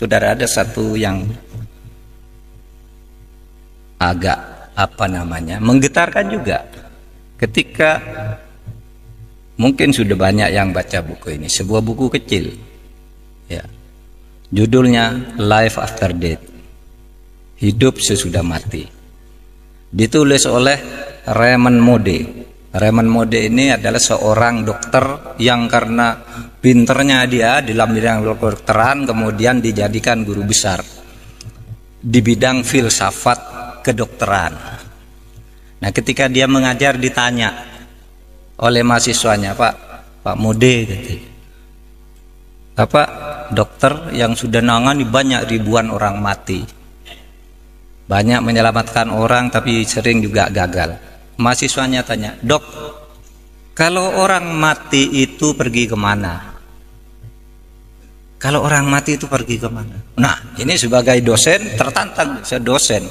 Saudara, ada satu yang agak menggetarkan juga. Ketika mungkin sudah banyak yang baca buku ini, sebuah buku kecil, ya, judulnya Life After Death, hidup sesudah mati, ditulis oleh Raymond Moody. Raymond Moody ini adalah seorang dokter yang karena pinternya dia di dalam bidang kedokteran kemudian dijadikan guru besar di bidang filsafat kedokteran. Nah, ketika dia mengajar ditanya oleh mahasiswanya, Pak Moody, Bapak dokter yang sudah nangani banyak ribuan orang mati, banyak menyelamatkan orang tapi sering juga gagal. Mahasiswanya tanya, Dok, kalau orang mati itu pergi kemana? Kalau orang mati itu pergi kemana? Nah, ini sebagai dosen tertantang, saya dosen.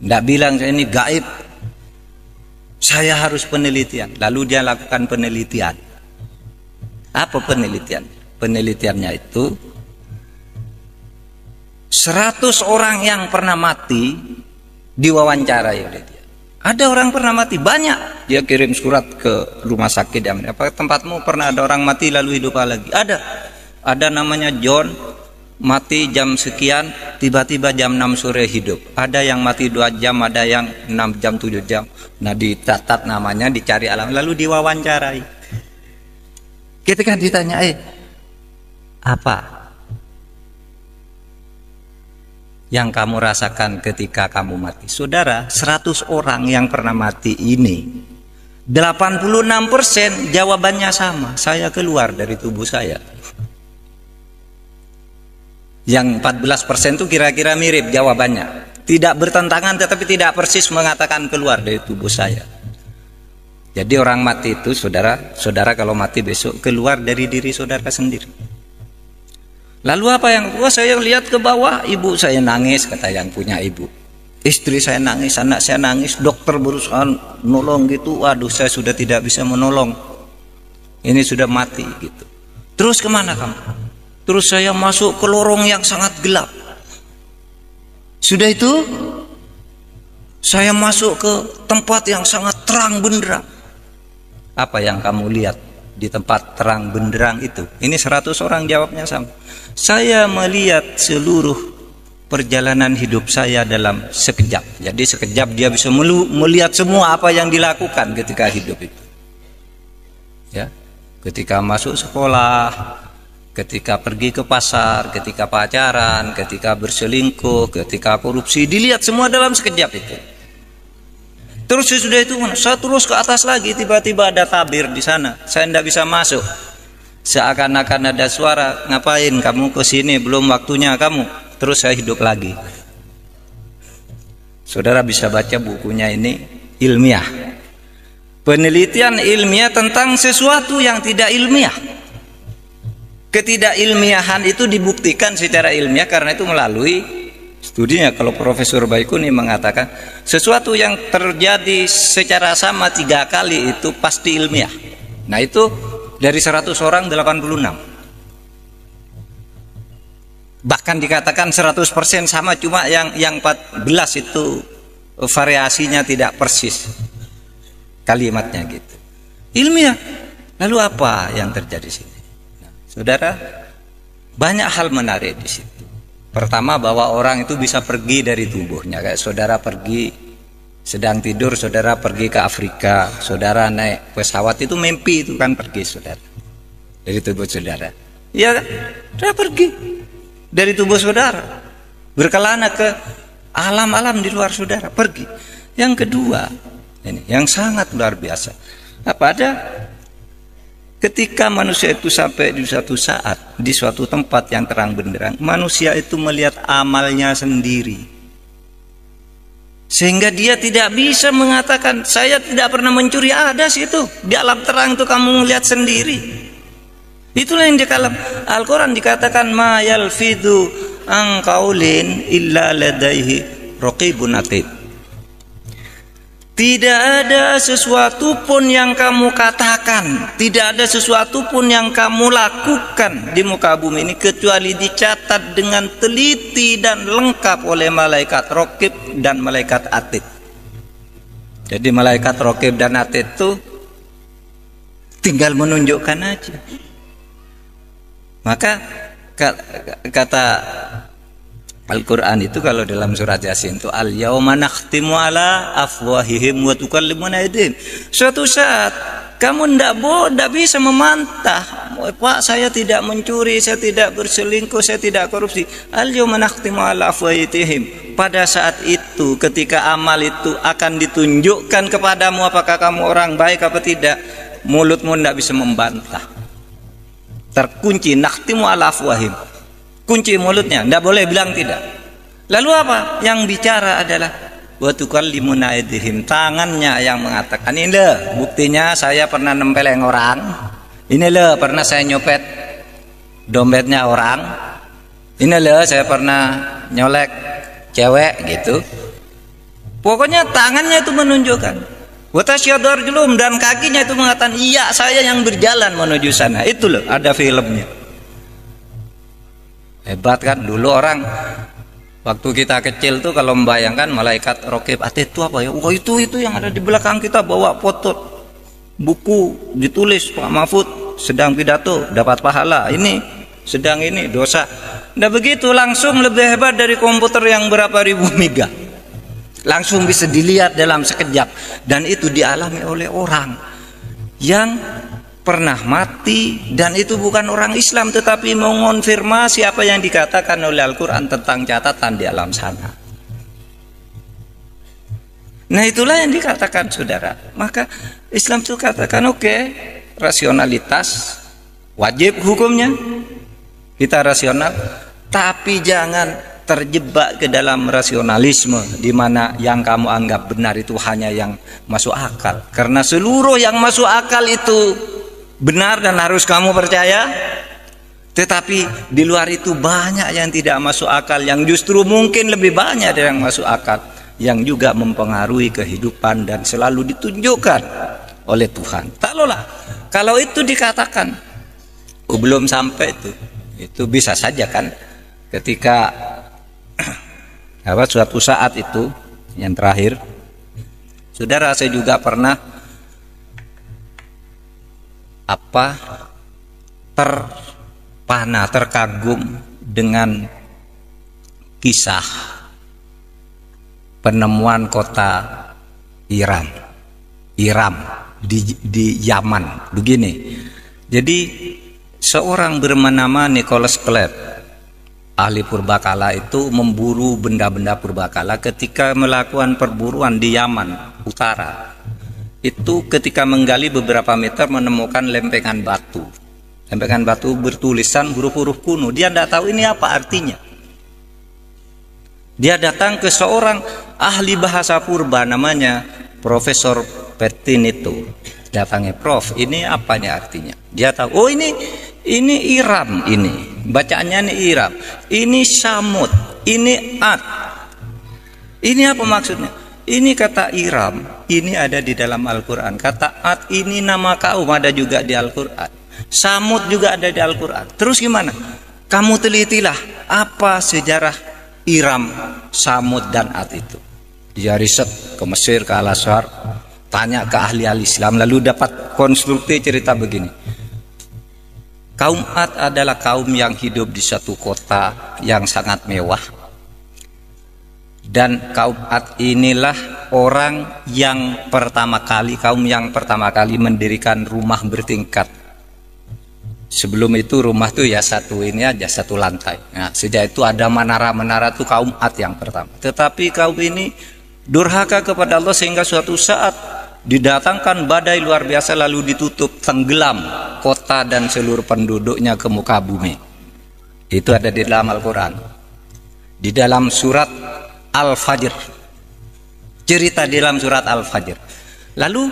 Tidak bilang saya ini gaib, saya harus penelitian. Lalu dia lakukan penelitian. Apa penelitian? Penelitiannya itu 100 orang yang pernah mati diwawancarai oleh dia. Ada orang pernah mati banyak, dia kirim surat ke rumah sakit. Apa tempatmu pernah ada orang mati lalu hidup lagi? Ada namanya John, mati jam sekian, tiba-tiba jam 6 sore hidup. Ada yang mati 2 jam, ada yang 6 jam, 7 jam. Nah, dicatat namanya, dicari alam, lalu diwawancarai. Ketika ditanya, apa yang kamu rasakan ketika kamu mati? Saudara, 100 orang yang pernah mati ini 86% jawabannya sama, saya keluar dari tubuh saya. Yang 14% itu kira-kira mirip jawabannya, tidak bertentangan tetapi tidak persis mengatakan keluar dari tubuh saya. Jadi orang mati itu, saudara kalau mati besok keluar dari diri saudara sendiri. Lalu apa yang saya lihat ke bawah, ibu saya nangis, kata yang punya ibu. Istri saya nangis, anak saya nangis, dokter berusaha nolong gitu. Waduh, saya sudah tidak bisa menolong. Ini sudah mati gitu. Terus kemana kamu? Terus saya masuk ke lorong yang sangat gelap. Sudah itu saya masuk ke tempat yang sangat terang benderang. Apa yang kamu lihat di tempat terang benderang itu? Ini 100 orang jawabnya sama. Saya melihat seluruh perjalanan hidup saya dalam sekejap. Jadi sekejap dia bisa melihat semua apa yang dilakukan ketika hidup itu. Ya, ketika masuk sekolah, ketika pergi ke pasar, ketika pacaran, ketika berselingkuh, ketika korupsi, dilihat semua dalam sekejap itu. Terus sesudah itu saya terus ke atas lagi, tiba-tiba ada tabir di sana. Saya tidak bisa masuk. Seakan-akan ada suara, ngapain kamu ke sini, belum waktunya kamu. Terus saya hidup lagi. Saudara bisa baca bukunya, ini ilmiah. Penelitian ilmiah tentang sesuatu yang tidak ilmiah. Ketidakilmiahan itu dibuktikan secara ilmiah karena itu melalui studinya. Kalau Profesor Baikuni mengatakan sesuatu yang terjadi secara sama 3 kali itu pasti ilmiah. Nah, itu dari 100 orang 86. Bahkan dikatakan 100% sama, cuma yang 14 itu variasinya tidak persis kalimatnya gitu. Ilmiah. Lalu apa yang terjadi di sini? Nah, saudara, banyak hal menarik di situ. Pertama, bahwa orang itu bisa pergi dari tubuhnya. Kayak saudara pergi sedang tidur, saudara pergi ke Afrika, saudara naik pesawat, itu mimpi, itu kan pergi saudara dari tubuh saudara. Ya, saudara pergi dari tubuh saudara, berkelana ke alam-alam di luar saudara, pergi. Yang kedua, ini yang sangat luar biasa. Apa ada? Ketika manusia itu sampai di suatu saat, di suatu tempat yang terang benderang, manusia itu melihat amalnya sendiri. Sehingga dia tidak bisa mengatakan, saya tidak pernah mencuri. Ada sih itu, di alam terang itu kamu melihat sendiri. Itulah yang di dalam Al-Quran dikatakan, ma yalfidu an qaulin illa ladaihi raqibun atid. Tidak ada sesuatu pun yang kamu katakan, tidak ada sesuatu pun yang kamu lakukan di muka bumi ini kecuali dicatat dengan teliti dan lengkap oleh malaikat Raqib dan malaikat Atid. Jadi malaikat Raqib dan Atid itu tinggal menunjukkan aja. Maka kata Al-Quran itu kalau dalam surat Yasin itu al-yauma nakhtimu ala afwahihim wa tukallimuna aydihim. Suatu saat kamu tidak bisa memantah, Pak, saya tidak mencuri, saya tidak berselingkuh, saya tidak korupsi. Al-yauma nakhtimu ala afwahihim. Pada saat itu ketika amal itu akan ditunjukkan kepadamu apakah kamu orang baik apa tidak, mulutmu tidak bisa membantah. Terkunci, nakhtimu ala afwahihim. Kunci mulutnya, tidak boleh bilang tidak. Lalu apa? Yang bicara adalah wa tukallimuna aydihim, tangannya yang mengatakan, ini loh buktinya saya pernah nempeleng orang, ini loh pernah saya nyopet dompetnya orang, ini loh saya pernah nyolek cewek gitu. Pokoknya tangannya itu menunjukkan. Wa tasyhadu arjuluhum, dan kakinya itu mengatakan iya saya yang berjalan menuju sana. Itu loh ada filmnya. Hebat kan dulu orang waktu kita kecil tuh kalau membayangkan malaikat Raqib Atid itu apa ya? Oh itu yang ada di belakang kita bawa foto buku ditulis Pak Mahfud sedang pidato dapat pahala, ini sedang ini dosa. Nah begitu langsung lebih hebat dari komputer yang berapa ribu mega. Langsung bisa dilihat dalam sekejap, dan itu dialami oleh orang yang pernah mati, dan itu bukan orang Islam tetapi mengonfirmasi apa yang dikatakan oleh Al-Quran tentang catatan di alam sana. Nah itulah yang dikatakan saudara. Maka Islam itu katakan oke, rasionalitas wajib hukumnya, kita rasional, tapi jangan terjebak ke dalam rasionalisme di mana yang kamu anggap benar itu hanya yang masuk akal, karena seluruh yang masuk akal itu benar dan harus kamu percaya. Tetapi di luar itu banyak yang tidak masuk akal, yang justru mungkin lebih banyak dari yang masuk akal, yang juga mempengaruhi kehidupan dan selalu ditunjukkan oleh Tuhan. Taklahlah kalau itu dikatakan belum sampai itu bisa saja kan ketika suatu saat itu yang terakhir, saudara, saya juga pernah terkagum dengan kisah penemuan kota Iram di Yaman. Begini, jadi seorang bernama Nicholas Kleb, ahli purbakala itu memburu benda-benda purbakala. Ketika melakukan perburuan di Yaman Utara, itu ketika menggali beberapa meter menemukan lempengan batu. Lempengan batu bertulisan huruf-huruf kuno. Dia tidak tahu ini apa artinya. Dia datang ke seorang ahli bahasa purba namanya Profesor Pertinito. Datangnya, Prof, ini apa nih artinya? Dia tahu, oh ini Iram, ini bacaannya ini Iram, ini Samud, ini Ad. Ini apa maksudnya? Ini kata Iram, ini ada di dalam Al-Quran. Kata Ad ini nama kaum, ada juga di Al-Quran. Samud juga ada di Al-Quran. Terus gimana? Kamu telitilah apa sejarah Iram, Samud, dan Ad itu. Dia riset ke Mesir, ke Al-Azhar, tanya ke ahli-ahli Islam, lalu dapat konstruksi cerita begini. Kaum Ad adalah kaum yang hidup di satu kota yang sangat mewah. Dan kaum Ad inilah orang yang kaum yang pertama kali mendirikan rumah bertingkat. Sebelum itu rumah tuh ya satu ini aja, satu lantai. Nah, sejak itu ada menara-menara tuh kaum Ad yang pertama. Tetapi kaum ini durhaka kepada Allah sehingga suatu saat didatangkan badai luar biasa lalu ditutup, tenggelam kota dan seluruh penduduknya ke muka bumi. Itu ada di dalam Al-Quran. Di dalam surat Al-Fajr, cerita di dalam surat Al-Fajr. Lalu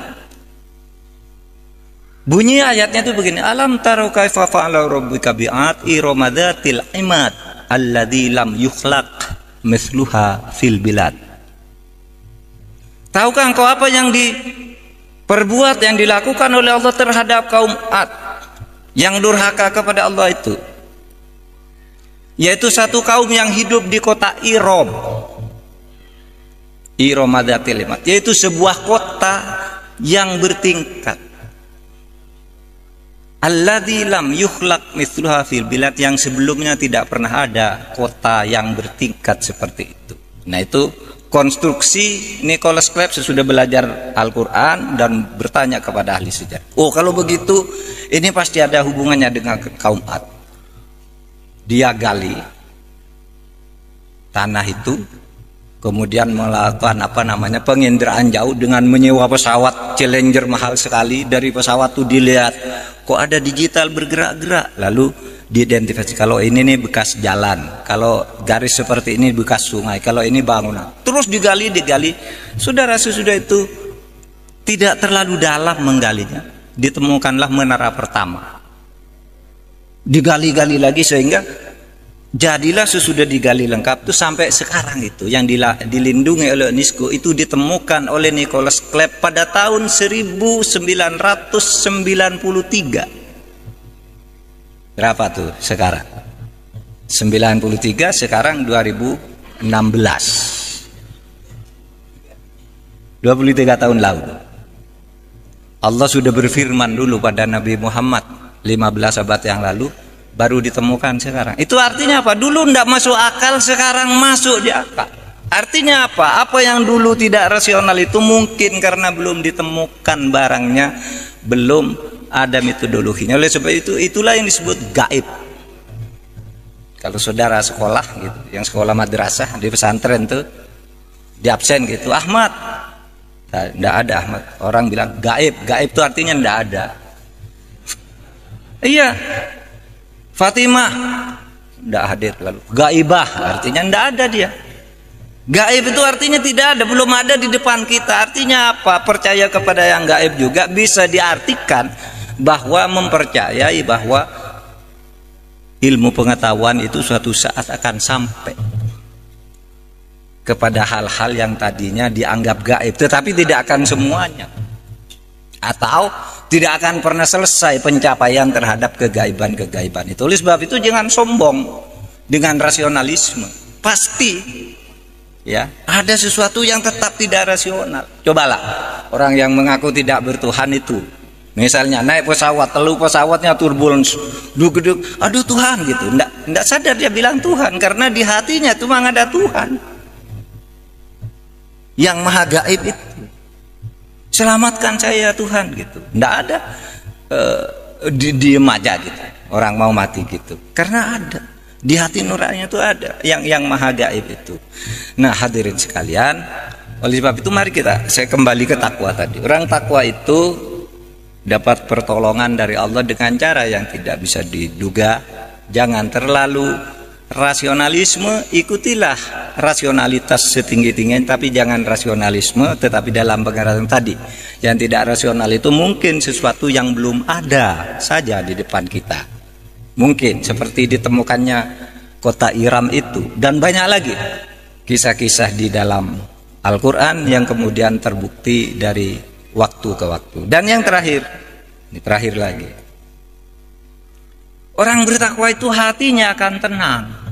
bunyi ayatnya itu begini, alam taro kaifa fa'ala rabbuka bi'ad iramadatil imad alladzi lam yukhlaq mithluha fil bilad. Tahukah engkau apa yang diperbuat, yang dilakukan oleh Allah terhadap kaum Ad yang durhaka kepada Allah itu? Yaitu satu kaum yang hidup di kota Irom. Irom Adatil Imat, yaitu sebuah kota yang bertingkat. Alladzi lam yukhlaq mithluha fil bilad, yang sebelumnya tidak pernah ada kota yang bertingkat seperti itu. Nah, itu konstruksi Nicholas Clapp sesudah belajar Al-Quran dan bertanya kepada ahli sejarah. Oh, kalau begitu ini pasti ada hubungannya dengan kaum Ad. Dia gali tanah itu, kemudian melakukan penginderaan jauh dengan menyewa pesawat Challenger mahal sekali. Dari pesawat itu dilihat kok ada digital bergerak-gerak, lalu diidentifikasi kalau ini nih bekas jalan, kalau garis seperti ini bekas sungai, kalau ini bangunan. Terus digali. Saudara, sesudah itu tidak terlalu dalam menggalinya, ditemukanlah menara pertama. Digali lagi sehingga jadilah sesudah digali lengkap itu sampai sekarang itu yang dilindungi oleh UNESCO itu ditemukan oleh Nicholas Clapp pada tahun 1993. Berapa tuh sekarang? 93, sekarang 2016. 23 tahun lalu. Allah sudah berfirman dulu pada Nabi Muhammad 15 abad yang lalu, baru ditemukan sekarang. Itu artinya apa? Dulu tidak masuk akal, sekarang masuk di akal. Artinya apa? Apa yang dulu tidak rasional itu mungkin karena belum ditemukan barangnya, belum ada metodologinya. Oleh sebab itu, itulah yang disebut gaib. Kalau saudara sekolah gitu, yang sekolah madrasah di pesantren tuh, di absen gitu, Ahmad, tidak ada Ahmad. Orang bilang gaib. Gaib itu artinya tidak ada. Iya. Fatimah tidak hadir, lalu gaibah artinya tidak ada dia. Gaib itu artinya tidak ada, belum ada di depan kita. Artinya apa? Percaya kepada yang gaib juga bisa diartikan bahwa mempercayai bahwa ilmu pengetahuan itu suatu saat akan sampai kepada hal-hal yang tadinya dianggap gaib, tetapi tidak akan semuanya, atau tidak akan pernah selesai pencapaian terhadap kegaiban-kegaiban itu. Oleh sebab itu jangan sombong dengan rasionalisme. Pasti ya ada sesuatu yang tetap tidak rasional. Cobalah orang yang mengaku tidak bertuhan itu, misalnya naik pesawat, lalu pesawatnya turbulence, duduk, aduh Tuhan gitu, ndak sadar dia bilang Tuhan, karena di hatinya itu memang ada Tuhan yang maha gaib itu. Selamatkan saya Tuhan gitu. Nggak ada diem aja gitu. Orang mau mati gitu. Karena ada di hati nurani itu ada yang maha gaib itu. Nah, hadirin sekalian, oleh sebab itu mari saya kembali ke takwa tadi. Orang takwa itu dapat pertolongan dari Allah dengan cara yang tidak bisa diduga. Jangan terlalu rasionalisme, ikutilah rasionalitas setinggi-tingginya, tapi jangan rasionalisme tetapi dalam pengertian tadi. Yang tidak rasional itu mungkin sesuatu yang belum ada saja di depan kita, mungkin seperti ditemukannya kota Iram itu, dan banyak lagi kisah-kisah di dalam Al-Quran yang kemudian terbukti dari waktu ke waktu. Dan yang terakhir, ini terakhir lagi, orang bertakwa itu hatinya akan tenang.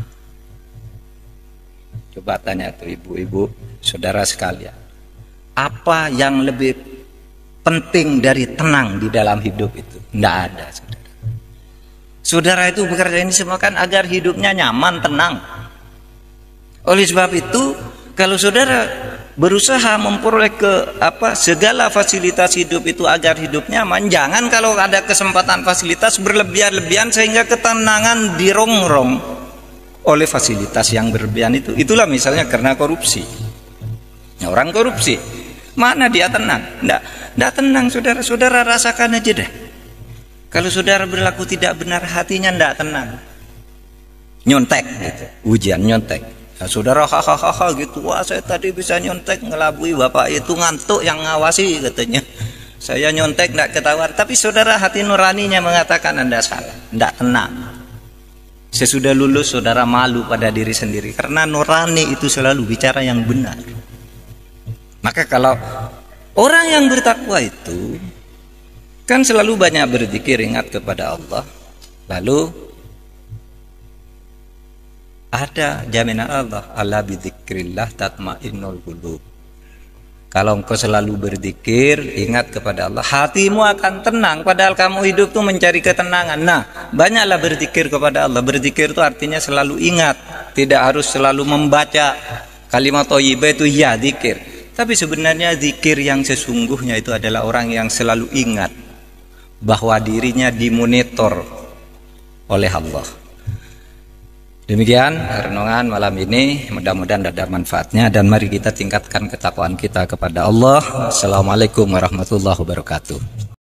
Coba tanya tuh ibu-ibu, saudara sekalian, apa yang lebih penting dari tenang di dalam hidup itu? Tidak ada, saudara. Saudara itu bekerja ini semua kan agar hidupnya nyaman, tenang. Oleh sebab itu, kalau saudara berusaha memperoleh segala fasilitas hidup itu agar hidup nyaman, jangan kalau ada kesempatan fasilitas berlebihan-lebihan sehingga ketenangan dirongrong oleh fasilitas yang berlebihan itu. Itulah misalnya karena korupsi. Nah, orang korupsi, mana dia tenang? Nggak tenang, saudara rasakan aja deh. Kalau saudara berlaku tidak benar, hatinya nggak tenang. Nyontek gitu, ujian nyontek. Nah, saudara hahaha gitu, wah saya tadi bisa nyontek ngelabui bapak itu, ngantuk yang ngawasi katanya. Saya nyontek nggak ketahuan, tapi saudara hati nuraninya mengatakan Anda salah, nggak tenang. Sesudah lulus saudara malu pada diri sendiri karena nurani itu selalu bicara yang benar. Maka kalau orang yang bertakwa itu kan selalu banyak berzikir, ingat kepada Allah, lalu ada jaminan Allah, ala bidzikrillah tatmainnul qulub. Kalau engkau selalu berzikir, ingat kepada Allah, hatimu akan tenang. Padahal kamu hidup tuh mencari ketenangan. Nah, banyaklah berzikir kepada Allah. Berzikir itu artinya selalu ingat, tidak harus selalu membaca kalimat thayyibah itu ya zikir. Tapi sebenarnya zikir yang sesungguhnya itu adalah orang yang selalu ingat bahwa dirinya dimonitor oleh Allah. Demikian renungan malam ini, mudah-mudahan ada manfaatnya, dan mari kita tingkatkan ketakwaan kita kepada Allah. Assalamualaikum warahmatullahi wabarakatuh.